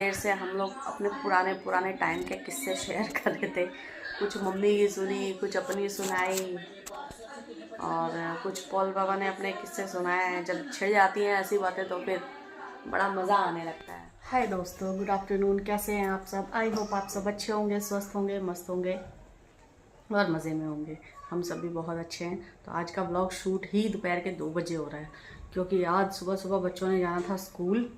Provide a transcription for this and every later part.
देर से हम लोग अपने पुराने टाइम के किस्से शेयर कर रहे थे। कुछ मम्मी की सुनी, कुछ अपनी सुनाई और कुछ पॉल बाबा ने अपने किस्से सुनाए हैं। जब छिड़ जाती हैं ऐसी बातें तो फिर बड़ा मज़ा आने लगता है। हाय दोस्तों, गुड आफ्टरनून। कैसे हैं आप सब? आई होप आप सब अच्छे होंगे, स्वस्थ होंगे, मस्त होंगे और मज़े में होंगे। हम सब भी बहुत अच्छे हैं। तो आज का व्लॉग शूट ही दोपहर के 2 बजे हो रहा है, क्योंकि आज सुबह सुबह बच्चों ने जाना था स्कूल।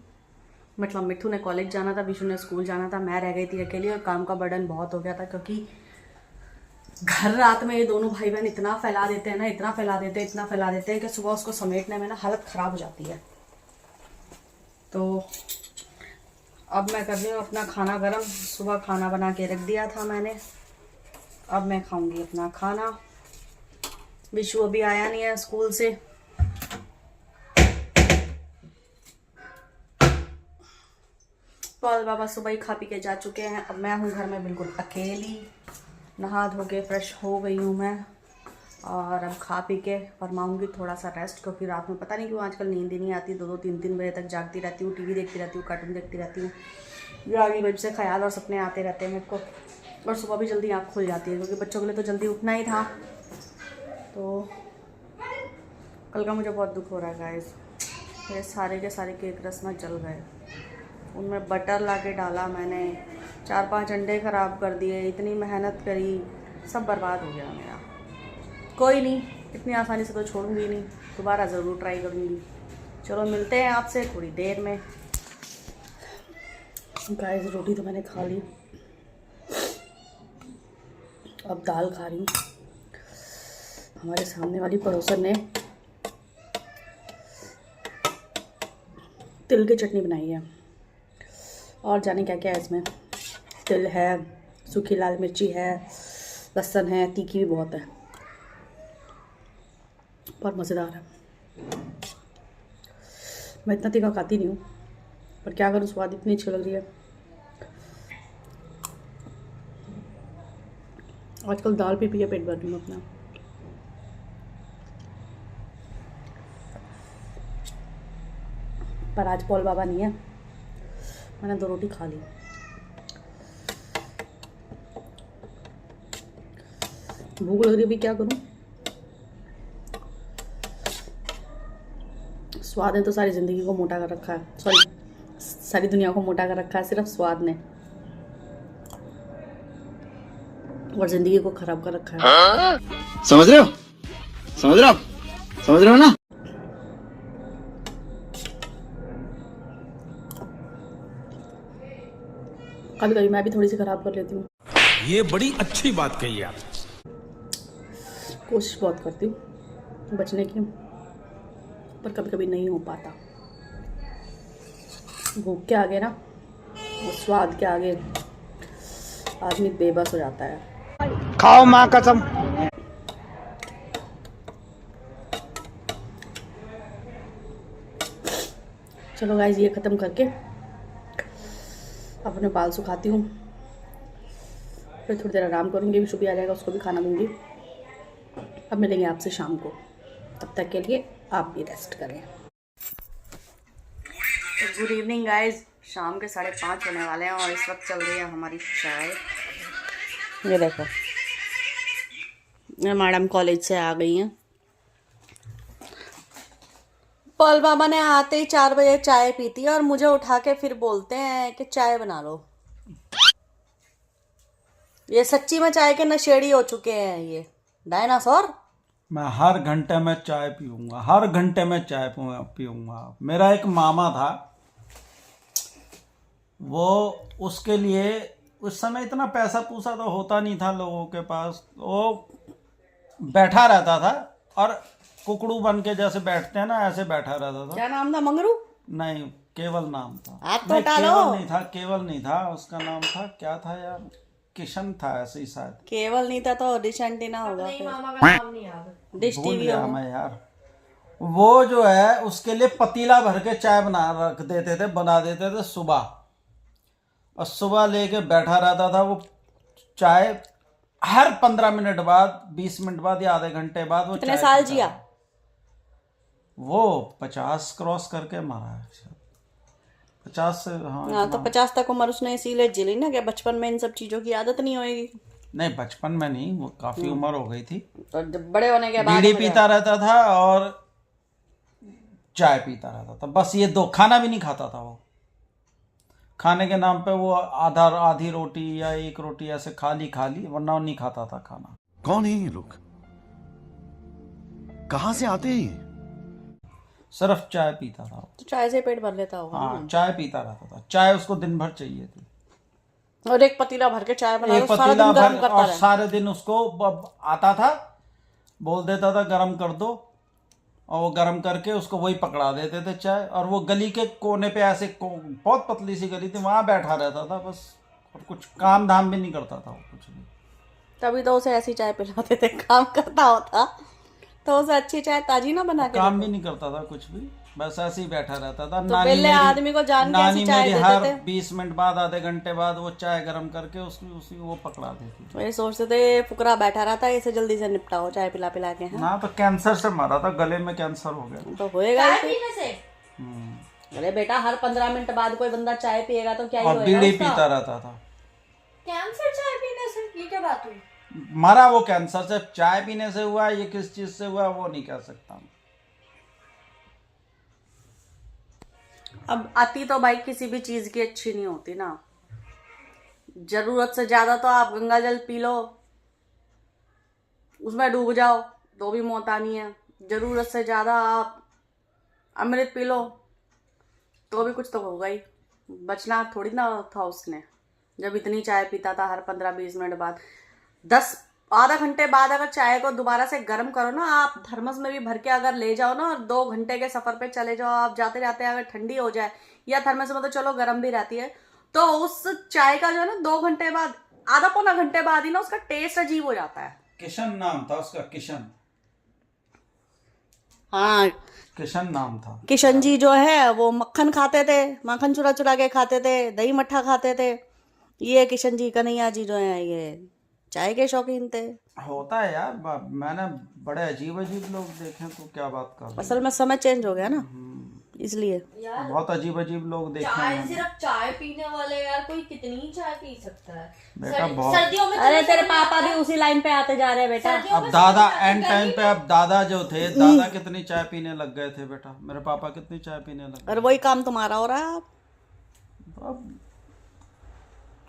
मतलब मिट्ठू ने कॉलेज जाना था, विशु ने स्कूल जाना था, मैं रह गई थी अकेली और काम का बर्डन बहुत हो गया था, क्योंकि घर रात में ये दोनों भाई बहन इतना फैला देते हैं ना, इतना फैला देते हैं कि सुबह उसको समेटने में ना हालत ख़राब हो जाती है। तो अब मैं कर रही हूँ अपना खाना गरम। सुबह खाना बना के रख दिया था मैंने, अब मैं खाऊंगी अपना खाना। विशु अभी आया नहीं है स्कूल से। पॉल बाबा सुबह ही खा पी के जा चुके हैं। अब मैं हूँ घर में बिल्कुल अकेली। नहा धो के फ्रेश हो गई हूँ मैं और अब खा पी के फरमाऊँगी थोड़ा सा रेस्ट, क्योंकि रात में पता नहीं क्यों आजकल नींद ही नहीं आती। 2-2, 3-3 बजे तक जागती रहती हूँ, टीवी देखती रहती हूँ, कार्टून देखती रहती हूँ। आगे बज से ख्याल और सपने आते रहते हैं मेरे को, और सुबह भी जल्दी आँख खुल जाती है, क्योंकि बच्चों के लिए तो जल्दी उठना ही था। तो कल का मुझे बहुत दुख हो रहा है गाइस। मेरे सारे के सारे केक रस्म जल गए। उनमें बटर ला के डाला मैंने, 4-5 अंडे ख़राब कर दिए, इतनी मेहनत करी, सब बर्बाद हो गया मेरा। कोई नहीं, इतनी आसानी से तो छोड़ूंगी नहीं, दोबारा ज़रूर ट्राई करूँगी। चलो मिलते हैं आपसे थोड़ी देर में। गाइस रोटी तो मैंने खा ली, अब दाल खा रही हूँ। हमारे सामने वाली पड़ोसन ने तिल की चटनी बनाई है और जाने क्या क्या है इसमें। तिल है, सूखी लाल मिर्ची है, लहसुन है, तीखी भी बहुत है, बहुत मज़ेदार है। मैं इतना तीखा खाती नहीं हूँ, पर क्या करूँ, स्वाद इतनी अच्छी लग रही है। आजकल दाल पी पी के पेट भर रही हूँ अपना। पर आज पॉल बाबा नहीं है, मैंने 2 रोटी खा ली। भूख लग रही है, भी क्या करूं। स्वाद ने तो सारी जिंदगी को मोटा कर रखा है, सॉरी सारी दुनिया को मोटा कर रखा है, सिर्फ स्वाद ने, और जिंदगी को खराब कर रखा है। समझ रहे हो? समझ रहे हो? समझ रहे हो ना? कभी कभी मैं भी थोड़ी सी खराब कर लेती हूँ। ये बड़ी अच्छी बात कही आप। कोशिश बहुत करती हूँ बचने की, पर कभी कभी नहीं हो पाता। भूख के आगे ना, वो स्वाद के आगे आदमी बेबस हो जाता है। खाओ माँ कसम। चलो गाइस, ये ख़त्म करके अपने बाल सुखाती हूँ, फिर थोड़ी देर आराम करूँगी। विशु भी आ जाएगा, उसको भी खाना दूँगी। अब मिलेंगे आपसे शाम को, तब तक के लिए आप भी रेस्ट करें। गुड इवनिंग गाइस, शाम के 5:30 होने वाले हैं और इस वक्त चल रही है हमारी चाय। ये देखो, मैडम कॉलेज से आ गई हैं। पॉल बाबा ने आते ही 4 बजे चाय पीती है और मुझे उठा के फिर बोलते हैं कि चाय बना लो। ये सच्ची में चाय के नशेड़ी हो चुके हैं ये डायनासोर। मैं हर घंटे में चाय पीऊंगा, हर घंटे में चाय पीऊंगा। मेरा एक मामा था, वो उसके लिए उस समय इतना पैसा पूसा तो होता नहीं था लोगों के पास। वो बैठा रहता था और कुकड़ू बन के जैसे बैठते हैं ना, ऐसे बैठा रहता था। क्या नाम था? मंगरू? नहीं, केवल नाम था। आप तो नहीं, हटा लो। केवल नहीं था, उसका नाम था, क्या था यार, किशन था ऐसे ही शायद। केवल नहीं था तो डिश एंटीना होगा। नहीं, मामा का नाम नहीं याद। डिश भूल टीवी गया मैं यार। वो जो है उसके लिए पतीला भर के चाय बना देते थे सुबह, और सुबह लेके बैठा रहता था वो। चाय हर 15 मिनट बाद, 20 मिनट बाद या आधे घंटे बाद वो कितने चाय साल पीता जिया? था। वो 50 क्रॉस करके मारा है। 50 से हाँ, तो 50 तक उम्र उसने इसीलिए जिली ना कि बचपन में इन सब चीजों की आदत नहीं होएगी। नहीं, बचपन में नहीं, वो काफी उम्र हो गई थी। तो जब बड़े होने के बाद बीड़ी पीता रहता था और चाय पीता रहता था, बस ये दो। खाना भी नहीं खाता था वो। खाने के नाम पे वो आधी रोटी या एक रोटी ऐसे खा ली, वरना वो नहीं खाता था खाना। कौन है ये लोग? कहां से आते हैं ये? सिर्फ चाय पीता था वो। तो चाय से पेट भर लेता होगा। हाँ, चाय पीता रहता था। चाय उसको दिन भर चाहिए थी। और एक पतीला भर के चाय बना एक दो, सारा पतीला दिन गर्म भर, करता और रहे। सारे दिन उसको आता था, बोल देता था गरम कर दो, और वो गरम करके उसको वही पकड़ा देते थे चाय। और वो गली के कोने पे ऐसे बहुत पतली सी गली थी, वहां बैठा रहता था बस, और कुछ काम धाम भी नहीं करता था वो, कुछ भी। तभी तो उसे ऐसी चाय पिलाते थे। काम करता होता तो उसे अच्छी चाय ताजी ना बना के काम भी नहीं करता था कुछ भी, बस ऐसे ही बैठा रहता था। तो पहले आदमी को जान के ऐसी चाय देते हर थे। 20 मिनट बाद, आधे घंटे बाद वो चाय गरम करके उसमें उसी वो पकड़ा देती थी। ये सोचते थे फुकरा बैठा रहता है, इसे जल्दी से निपटाओ चाय पिला पिला के। ना तो कैंसर से मरा था, गले में कैंसर हो गया। तो होएगा चाय ही। पीने से। अरे बेटा, हर 15 मिनट बाद कोई बंदा चाय पिएगा तो क्या ही और होएगा बीड़ी उसका? पीता रहता था। कैंसर चाय पीने से? ये क्या बात हुई? मरा वो कैंसर से। चाय पीने से हुआ, ये किस चीज से हुआ वो नहीं कह सकता। अब आती तो भाई किसी भी चीज की अच्छी नहीं होती ना। जरूरत से ज्यादा तो आप गंगा जल पी लो, उसमें डूब जाओ तो भी मौत आनी है। जरूरत से ज्यादा आप अमृत पी लो तो भी कुछ तो होगा ही। बचना थोड़ी ना था उसने, जब इतनी चाय पीता था हर 15-20 मिनट बाद। आधा घंटे बाद अगर चाय को दोबारा से गर्म करो ना, आप थर्मस में भी भर के अगर ले जाओ ना, और 2 घंटे के सफर पे चले जाओ आप, जाते जाते अगर ठंडी हो जाए, या थर्मस में तो चलो गर्म भी रहती है, तो उस चाय का जो है ना 2 घंटे बाद, आधा पौना घंटे बाद ही ना उसका टेस्ट अजीब हो जाता है। किशन नाम था उसका, किशन। हाँ, किशन नाम था। किशन जी जो है वो मक्खन खाते थे, मक्खन चुरा चुरा के खाते थे, दही मट्ठा खाते थे। ये किशन जी, कन्हैया जी जो है ये चाय के शौकीन थे। होता है यार, मैंने बड़े अजीब लोग देखे, तो क्या बात कर रहे असल में समय चेंज हो गया ना, इसलिए। हैं। बहुत अजीब लोग देखे चाय हैं। सिर्फ चाय पीने वाले यार, कोई कितनी चाय पी सकता है? बेटा बहुत। सर्दियों में अरे तेरे पापा भी उसी लाइन पे आते जा रहे हैं बेटा। अब दादा एंड टाइम पे, अब दादा जो थे, दादा कितनी चाय पीने लग गए थे बेटा। मेरे पापा कितनी चाय पीने लग गए। और वही काम तुम्हारा हो रहा है। आप अब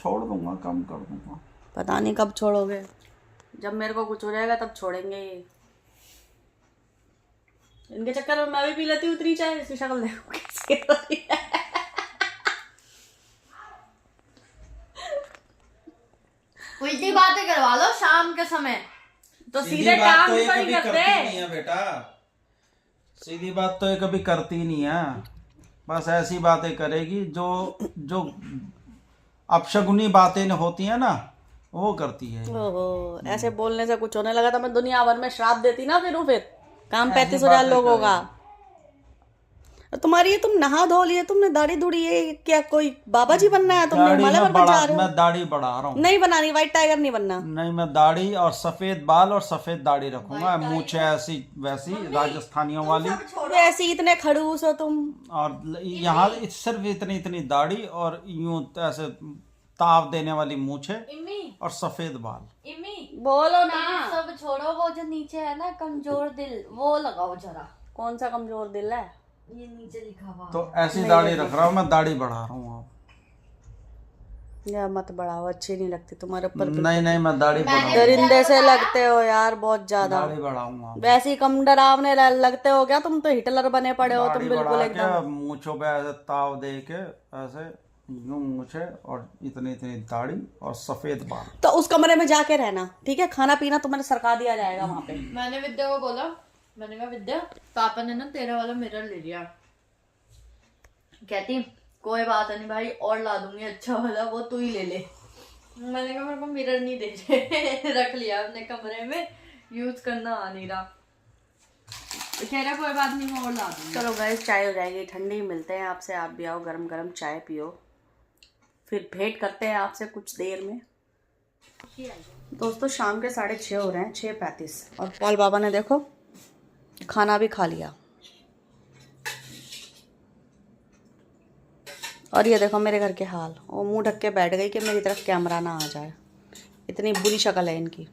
छोड़ दूंगा, कम कर दूंगा। पता नहीं कब छोड़ोगे। जब मेरे को कुछ हो जाएगा तब छोड़ेंगे ये। इनके चक्कर में मैं भी पी लेती हूँ उतनी चाय। इसकी शक्ल देखो कैसी हो रही है। उल्टी बातें करवा लो शाम के समय। तो सीधे काम तो भी ये तो नहीं कभी करती करते। नहीं है बेटा। सीधी बात तो ये कभी करती नहीं है। बस ऐसी बातें करेगी जो जो अपशगुनी बातें होती है ना, वो करती है। ओहो, ऐसे बोलने से कुछ होने लगा तो मैं दुनिया भर में श्राप देती ना। फिर काम 35,000 लोगों का। तुम्हारी ये, तुम नहा धो लिए, तुमने दाढ़ी दूढ़ी, ये क्या कोई बाबा जी बनना है? तुमने हिमालय पर्वत जा रहे हो? मैं दाढ़ी बढ़ा रहा हूँ। नहीं बनानी, व्हाइट टाइगर नहीं बनना। नहीं, मैं दाढ़ी और सफेद बाल और सफेद दाढ़ी रखूंगा। मूछें ऐसी वैसी राजस्थानियों वाली, ऐसी इतने खड़ूस हो तुम। और यहाँ सिर्फ इतनी इतनी दाढ़ी और यूं ऐसे ताव देने वाली मूछें इम्मी, और सफेद बाल। इम्मी, बोलो ना। सब छोड़ो, वो जो नीचे है ना कमजोर दिल, वो लगाओ जरा। कौन सा कमजोर दिल है? ये नीचे लिखा हुआ। तो ऐसी दाढ़ी रख रहा हूँ मैं, दाढ़ी बढ़ा रहा हूँ अब। यार मत बढ़ाओ, अच्छी नहीं लगती तुम्हारे ऊपर। नहीं, मैं दाढ़ी बढ़ाऊंगा। दरिंदे से लगते हो यार बहुत ज्यादा। दाढ़ी बढ़ाऊंगा। वैसे ही कम डरावने लगते हो क्या? तुम तो हिटलर बने पड़े हो तुम, दाढ़ी बिल्कुल बढ़ा एकदम। के मूंछों पे ऐसे ताव दे के, ऐसे यूं मूछे और इतनी इतनी दाढ़ी और सफेद बाल। तो उस कमरे में जाके रहना, ठीक है? खाना पीना तुम्हें सरका दिया जाएगा वहां पे। मैंने विद्या को बोला, मैंने कहा विद्या, पापा ने ना तेरा वाला मिरर ले लिया। कहती कोई बात नहीं भाई, और ला दूंगी अच्छा वाला, वो तू ही ले ले। मैंने कहा मेरे को मिरर नहीं दे रहे। रख लिया अपने कमरे में, यूज करना आ नहीं रहा। कह रहा कोई बात नहीं, मैं और ला दूंगी। चलो गाइस, चाय हो जाएगी ठंडी। मिलते हैं आपसे, आप भी आओ, गरम गरम चाय पियो, फिर भेंट करते हैं आपसे कुछ देर में। दोस्तों शाम के 6:30 हो रहे हैं, 6:35, और पॉल बाबा ने देखो खाना भी खा लिया। और ये देखो मेरे घर के हाल, वो मुंह ढक के बैठ गई कि मेरी तरफ कैमरा ना आ जाए, इतनी बुरी शक्ल है इनकी।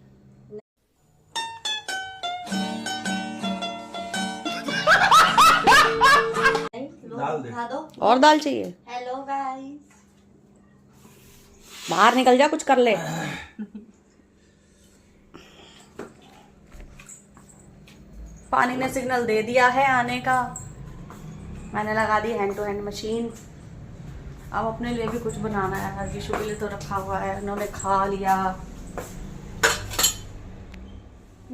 दाल दे। और दाल चाहिए? हेलो गाइस, बाहर निकल जा, कुछ कर ले। पानी ने सिग्नल दे दिया है आने का, मैंने लगा दी हैंड टू हैंड मशीन। अब अपने लिए भी कुछ बनाना है, हर किसी के लिए तो रखा हुआ है, उन्होंने खा लिया,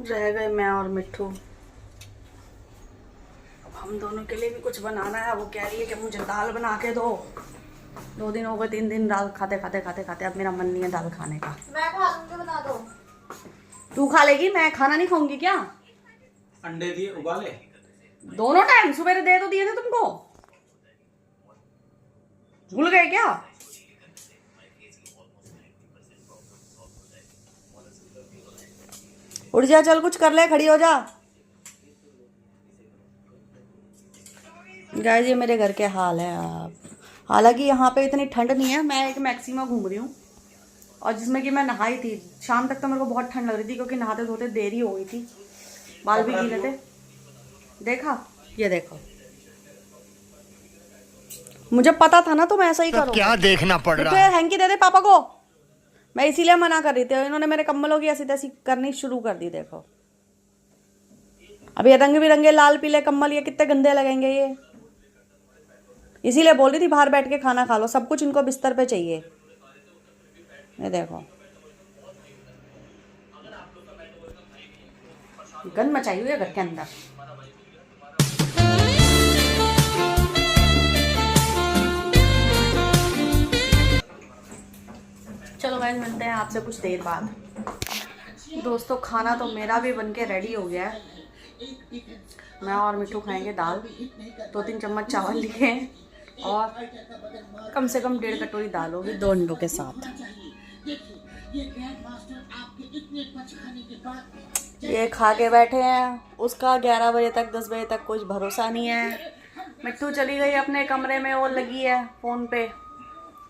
रह गए मैं और मिट्ठू। अब हम दोनों के लिए भी कुछ बनाना है। वो कह रही है कि मुझे दाल बना के दो, 2 दिन हो गए, 3 दिन दाल खाते खाते अब मेरा मन नहीं है दाल खाने का। मैं खा लूंगी, बना दो। तू खा लेगी, मैं खाना नहीं खाऊंगी क्या? अंडे दिए उबाले, दोनों टाइम सुबह दे तो दिए थे तुमको, भूल गए क्या? उठ जा, चल कुछ कर ले, खड़ी हो जा। गाइस ये मेरे घर के हाल है। आप हालांकि यहाँ पे इतनी ठंड नहीं है, मैं एक मैक्सिमा घूम रही हूँ और जिसमें कि मैं नहाई थी शाम तक, तो मेरे को बहुत ठंड लग रही थी क्योंकि नहाते धोते देरी हो गई थी, बाल भी गीले थे। देखा, ये देखो, मुझे पता था ना तुम ऐसा ही करो। क्या देखना पड़ रहा है? हैंकी दे दे पापा को, मैं इसीलिए मना कर रही थी। इन्होंने मेरे कम्बलों की ऐसी तैसी करनी शुरू कर दी। देखो अब ये रंग बिरंगे लाल पीले कम्बल, ये कितने गंदे लगेंगे ये। इसीलिए बोल रही थी बाहर बैठ के खाना खा लो, सब कुछ इनको बिस्तर पे चाहिए। ये देखो गंद मचाई हुई है घर के अंदर। चलो गाइस मिलते हैं आपसे कुछ देर बाद। दोस्तों खाना तो मेरा भी बनके रेडी हो गया है। मैं और मिट्ठू खाएंगे दाल, 2-3 चम्मच चावल लिए हैं और कम से कम 1.5 कटोरी दाल होगी 2 अंडों के साथ। ये खा के बैठे हैं, उसका 11 बजे तक 10 बजे तक कुछ भरोसा नहीं है। मिट्ठू चली गई अपने कमरे में, वो लगी है फ़ोन पे,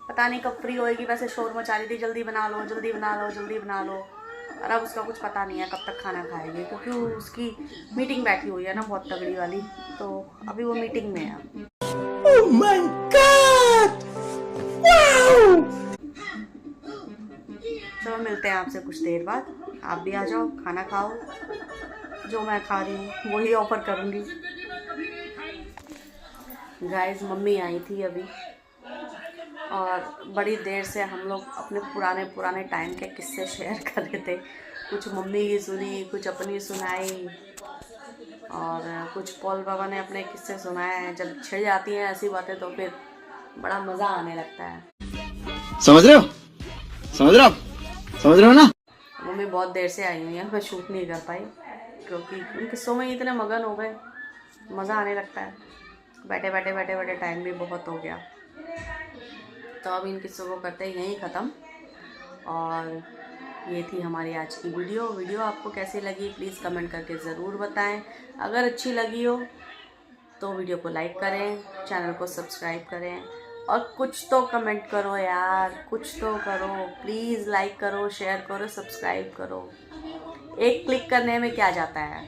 पता नहीं कब फ्री होएगी। वैसे शोर मचा रही थी जल्दी बना लो जल्दी बना लो जल्दी बना लो, और अब उसका कुछ पता नहीं है कब तक खाना खाएगी क्योंकि उसकी मीटिंग बैठी हुई है ना बहुत तगड़ी वाली, तो अभी वो मीटिंग में है। Oh my God! Wow! चलो मिलते हैं आपसे कुछ देर बाद। आप भी आ जाओ, खाना खाओ, जो मैं खा रही हूँ वही ऑफर करूँगी। गाइस मम्मी आई थी अभी और बड़ी देर से हम लोग अपने पुराने टाइम के किस्से शेयर कर रहे थे। कुछ मम्मी की सुनी, कुछ अपनी सुनाई और कुछ पॉल बाबा ने अपने किस्से सुनाए हैं। जब छिड़ जाती हैं ऐसी बातें तो फिर बड़ा मज़ा आने लगता है। समझ रहे हो ना? मम्मी बहुत देर से आई हुई है, मैं शूट नहीं कर पाई क्योंकि उन किस्सों में इतने मगन हो गए, मज़ा आने लगता है। बैठे टाइम भी बहुत हो गया, तो अब इन किस्सों को करते ही यहीं ख़त्म। और ये थी हमारी आज की वीडियो आपको कैसी लगी प्लीज़ कमेंट करके ज़रूर बताएं। अगर अच्छी लगी हो तो वीडियो को लाइक करें, चैनल को सब्सक्राइब करें और कुछ तो कमेंट करो यार, कुछ तो करो प्लीज़। लाइक करो, शेयर करो, सब्सक्राइब करो, एक क्लिक करने में क्या जाता है।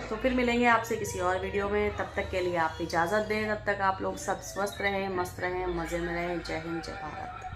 तो फिर मिलेंगे आपसे किसी और वीडियो में, तब तक के लिए आप इजाज़त दें। तब तक आप लोग सब स्वस्थ रहें, मस्त रहें, मज़े में रहें। जय हिंद, जय भारत।